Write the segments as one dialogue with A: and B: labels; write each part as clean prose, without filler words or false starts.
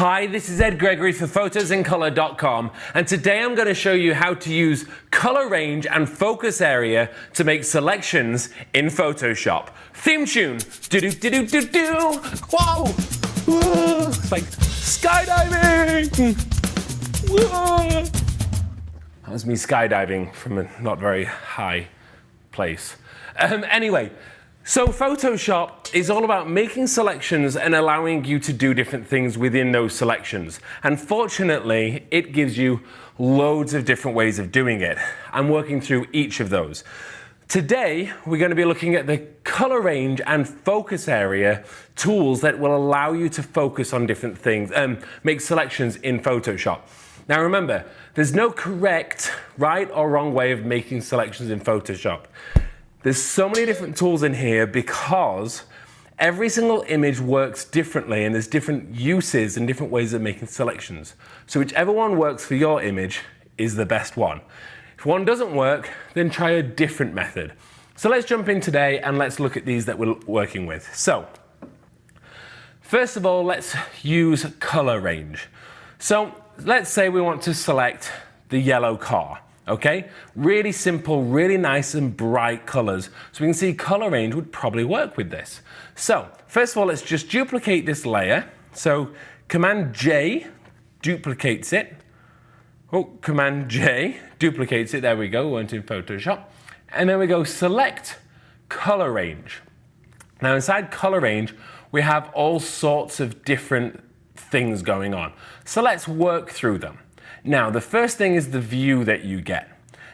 A: Hi, this is Ed Gregory for photosincolor.com, and today I'm going to show you how to use color range and focus area to make selections in Photoshop. Theme tune. Do-do-do-do-do-do. Whoa! Whoa. It's like skydiving! Whoa. That was me skydiving from a not very high place. Anyway, so Photoshop is all about making selections and allowing you to do different things within those selections. And fortunately, it gives you loads of different ways of doing it. I'm working through each of those. Today, we're going to be looking at the color range and focus area tools that will allow you to focus on different things and make selections in Photoshop. Now remember, there's no correct right or wrong way of making selections in Photoshop. There's so many different tools in here because every single image works differently and there's different uses and different ways of making selections. So whichever one works for your image is the best one. If one doesn't work, then try a different method. So let's jump in today and let's look at these that we're working with. So, first of all, let's use color range. So let's say we want to select the yellow car. Okay, really simple, really nice and bright colors. So we can see color range would probably work with this. So first of all, let's just duplicate this layer. So Command J duplicates it. Oh, Command J duplicates it. There we go, weren't in Photoshop. And then we go select color range. Now inside color range, we have all sorts of different things going on. So let's work through them. Now, the first thing is the view that you get.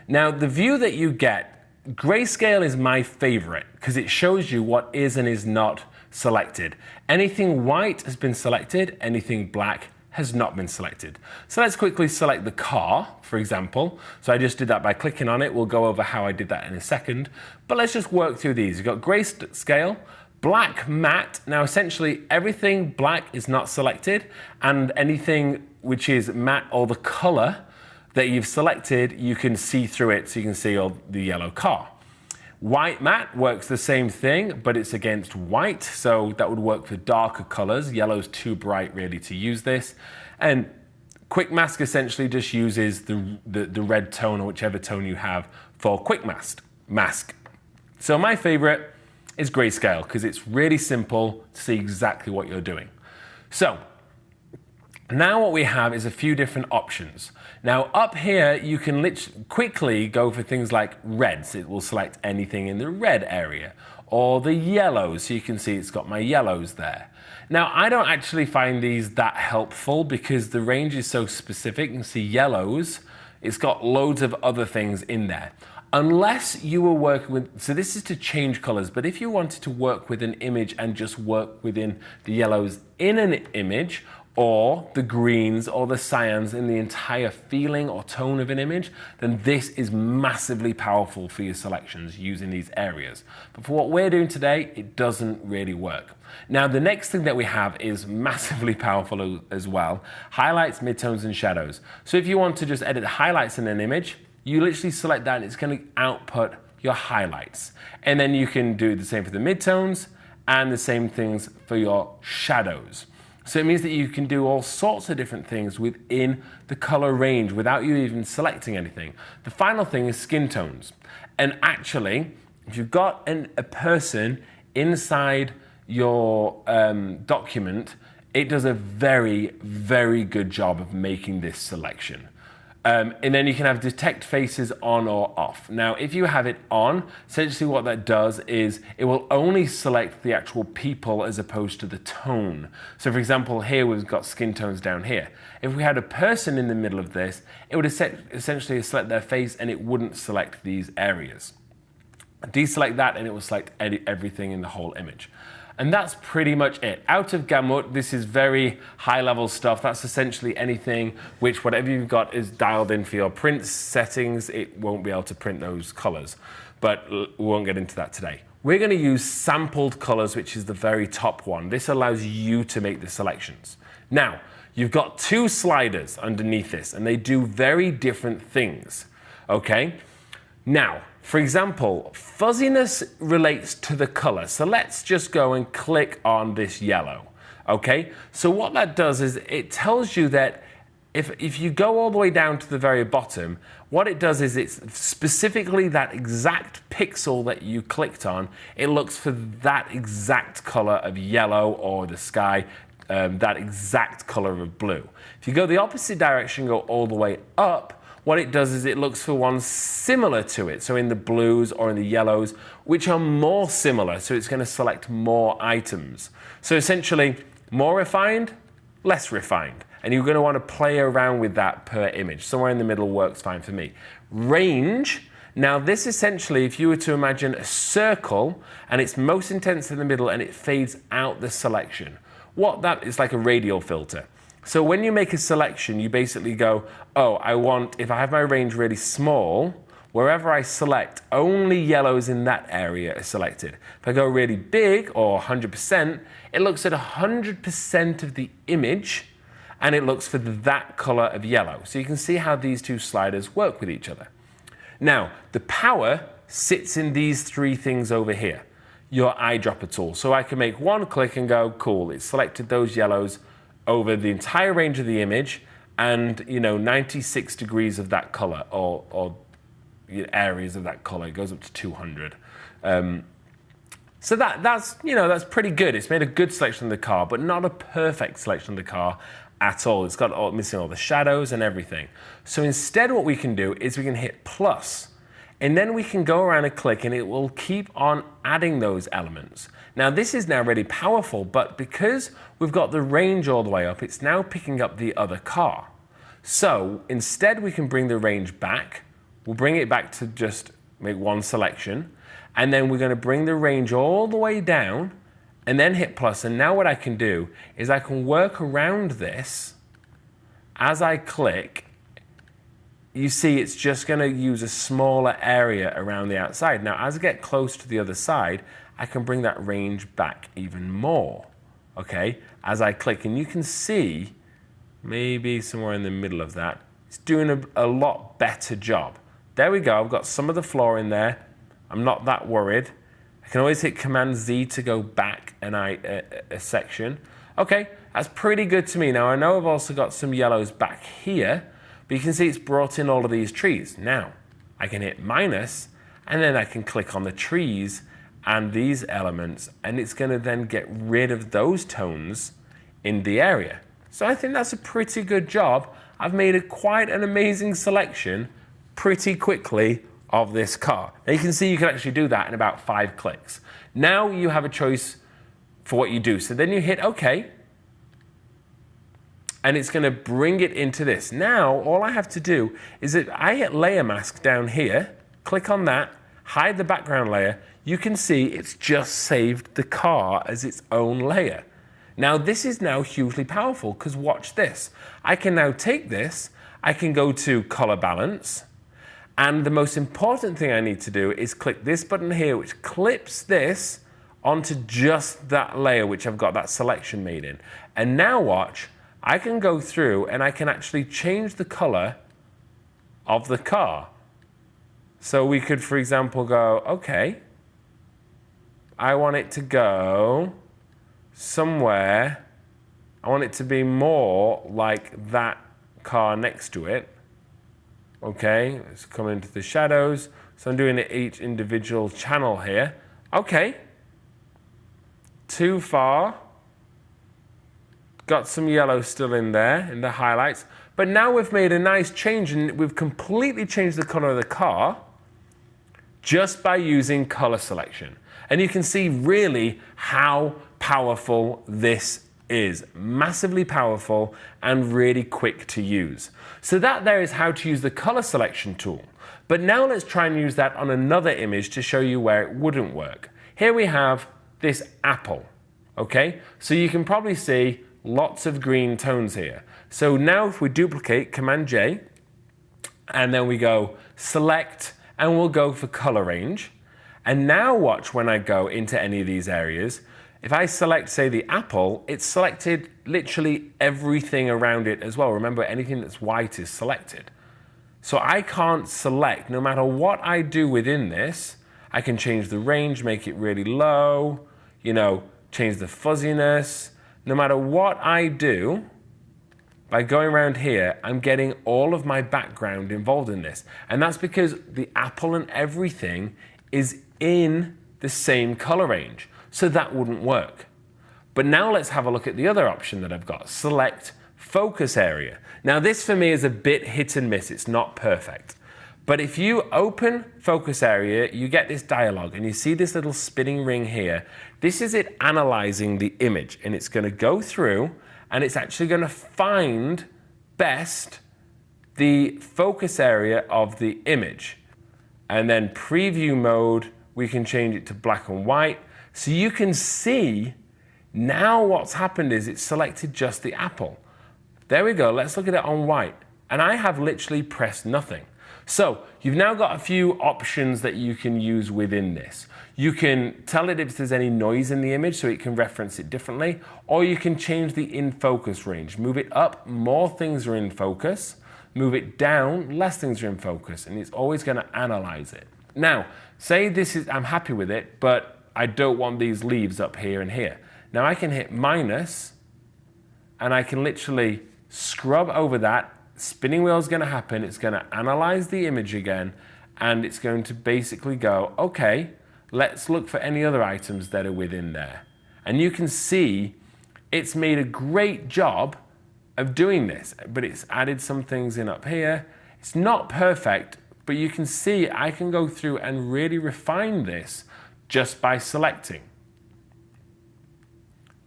A: Now, the view that you get, grayscale is my favorite because it shows you what is and is not selected. Anything white has been selected, anything black has not been selected. So let's quickly select the car, for example. So I just did that by clicking on it. We'll go over how I did that in a second. But let's just work through these. You've got grayscale, black matte. Now, essentially, everything black is not selected, and anything which is matte or the color that you've selected, you can see through it, so you can see all the yellow car. White matte works the same thing, but it's against white, so that would work for darker colors. Yellow's too bright really to use this. And quick mask essentially just uses the red tone or whichever tone you have for quick mask. So my favorite is grayscale because it's really simple to see exactly what you're doing. So now what we have is a few different options. Now up here you can quickly go for things like reds. It will select anything in the red area, or the yellows, so you can see it's got my yellows there. Now I don't actually find these that helpful because the range is so specific. You can see yellows, it's got loads of other things in there. Unless you were working with, so this is to change colors, but if you wanted to work with an image and just work within the yellows in an image, or the greens or the cyans in the entire feeling or tone of an image, then this is massively powerful for your selections using these areas. But for what we're doing today, it doesn't really work. Now, the next thing that we have is massively powerful as well, highlights, midtones, and shadows. So if you want to just edit highlights in an image, you literally select that and it's going to output your highlights. And then you can do the same for the midtones and the same things for your shadows. So it means that you can do all sorts of different things within the color range without you even selecting anything. The final thing is skin tones. And actually, if you've got a person inside your document, it does a very, very good job of making this selection. And then you can have detect faces on or off. Now, if you have it on, essentially what that does is it will only select the actual people as opposed to the tone. So for example, here we've got skin tones down here. If we had a person in the middle of this, it would essentially select their face and it wouldn't select these areas. Deselect that and it will select everything in the whole image. And that's pretty much it. Out of Gamut, this is very high level stuff. That's essentially anything which whatever you've got is dialed in for your print settings. It won't be able to print those colors, but we won't get into that today. We're going to use sampled colors, which is the very top one. This allows you to make the selections. Now, you've got two sliders underneath this, and they do very different things, okay? Now, for example, fuzziness relates to the color. So let's just go and click on this yellow. Okay, so what that does is it tells you that if you go all the way down to the very bottom, what it does is it's specifically that exact pixel that you clicked on, it looks for that exact color of yellow or the sky, that exact color of blue. If you go the opposite direction, go all the way up, what it does is it looks for ones similar to it. So in the blues or in the yellows, which are more similar. So it's going to select more items. So essentially, more refined, less refined. And you're going to want to play around with that per image. Somewhere in the middle works fine for me. Range. Now this essentially, if you were to imagine a circle and it's most intense in the middle and it fades out the selection. What that is like a radial filter. So when you make a selection, you basically go, oh, if I have my range really small, wherever I select, only yellows in that area are selected. If I go really big or 100%, it looks at 100% of the image and it looks for that color of yellow. So you can see how these two sliders work with each other. Now, the power sits in these three things over here, your eyedropper tool. So I can make one click and go, cool, it's selected those yellows over the entire range of the image and 96 degrees of that color or areas of that color. It goes up to 200. So that's pretty good. It's made a good selection of the car, but not a perfect selection of the car at all. It's got missing all the shadows and everything. So instead what we can do is we can hit plus, and then we can go around and click and it will keep on adding those elements. Now this is now really powerful, but because we've got the range all the way up, it's now picking up the other car. So instead we can bring the range back. We'll bring it back to just make one selection, and then we're going to bring the range all the way down and then hit plus. And now what I can do is I can work around this as I click. You see it's just going to use a smaller area around the outside. Now as I get close to the other side, I can bring that range back even more, okay, as I click. And you can see, maybe somewhere in the middle of that, it's doing a lot better job. There we go, I've got some of the floor in there. I'm not that worried. I can always hit Command Z to go back a section. Okay, that's pretty good to me. Now I know I've also got some yellows back here, but you can see it's brought in all of these trees. Now, I can hit minus, and then I can click on the trees and these elements, and it's going to then get rid of those tones in the area. So I think that's a pretty good job. I've made quite an amazing selection pretty quickly of this car. Now you can see you can actually do that in about 5 clicks. Now you have a choice for what you do. So then you hit OK, and it's going to bring it into this. Now all I have to do is that I hit layer mask down here, click on that, hide the background layer. You can see it's just saved the car as its own layer. Now this is now hugely powerful because watch this. I can now take this, I can go to color balance, and the most important thing I need to do is click this button here, which clips this onto just that layer which I've got that selection made in. And now watch, I can go through and I can actually change the color of the car. So we could, for example, go, okay, I want it to go somewhere, I want it to be more like that car next to it. Okay, let's come into the shadows. So I'm doing it each individual channel here. Okay, too far. Got some yellow still in there in the highlights. But now we've made a nice change and we've completely changed the color of the car just by using color selection. And you can see really how powerful this is. Massively powerful and really quick to use. So that there is how to use the color selection tool. But now let's try and use that on another image to show you where it wouldn't work. Here we have this apple, okay? So you can probably see lots of green tones here. So now if we duplicate, Command J, and then we go select, and we'll go for color range. And now watch when I go into any of these areas, if I select, say, the apple, it's selected literally everything around it as well. Remember, anything that's white is selected. So I can't select, no matter what I do within this, I can change the range, make it really low, change the fuzziness. no matter what I do, by going around here, I'm getting all of my background involved in this. And that's because the apple and everything is in the same color range. So that wouldn't work. But now let's have a look at the other option that I've got, select focus area. Now this for me is a bit hit and miss, it's not perfect. But if you open focus area, you get this dialog and you see this little spinning ring here. This is it analyzing the image, and it's gonna go through and it's actually gonna find best the focus area of the image. And then preview mode, we can change it to black and white. So you can see now what's happened is it's selected just the apple. There we go, let's look at it on white. And I have literally pressed nothing. So you've now got a few options that you can use within this. You can tell it if there's any noise in the image so it can reference it differently, or you can change the in focus range. Move it up, more things are in focus. Move it down, less things are in focus, and it's always gonna analyze it. Now, say I'm happy with it, but I don't want these leaves up here and here. Now I can hit minus, and I can literally scrub over that. Spinning wheel is going to happen. It's going to analyze the image again, and it's going to basically go, okay, let's look for any other items that are within there. And you can see it's made a great job of doing this, but it's added some things in up here. It's not perfect, but you can see I can go through and really refine this just by selecting.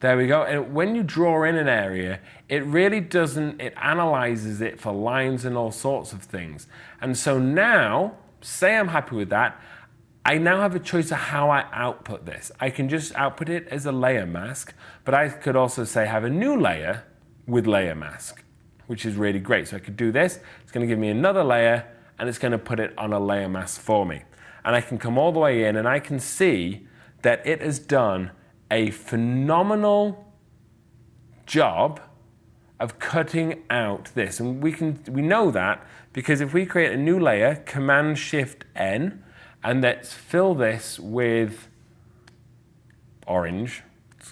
A: There we go, and when you draw in an area, it really doesn't, it analyzes it for lines and all sorts of things. And so now, say I'm happy with that, I now have a choice of how I output this. I can just output it as a layer mask, but I could also say have a new layer with layer mask, which is really great. So I could do this, it's gonna give me another layer, and it's gonna put it on a layer mask for me. And I can come all the way in, and I can see that it has done a phenomenal job of cutting out this. And we know that because if we create a new layer, Command-Shift-N, and let's fill this with orange,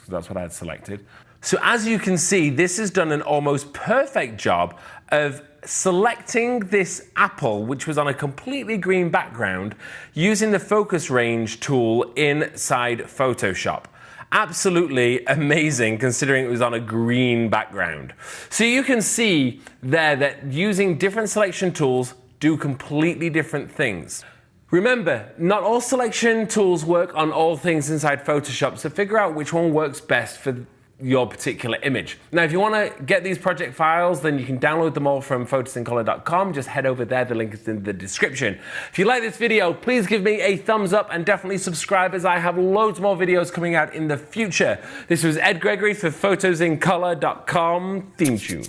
A: that's what I had selected. So as you can see, this has done an almost perfect job of selecting this apple, which was on a completely green background, using the focus range tool inside Photoshop. Absolutely amazing considering it was on a green background. So you can see there that using different selection tools do completely different things. Remember, not all selection tools work on all things inside Photoshop, so figure out which one works best for your particular image. Now, if you want to get these project files, then you can download them all from photosincolor.com. Just head over there, the link is in the description. If you like this video, please give me a thumbs up and definitely subscribe as I have loads more videos coming out in the future. This was Ed Gregory for photosincolor.com theme tune.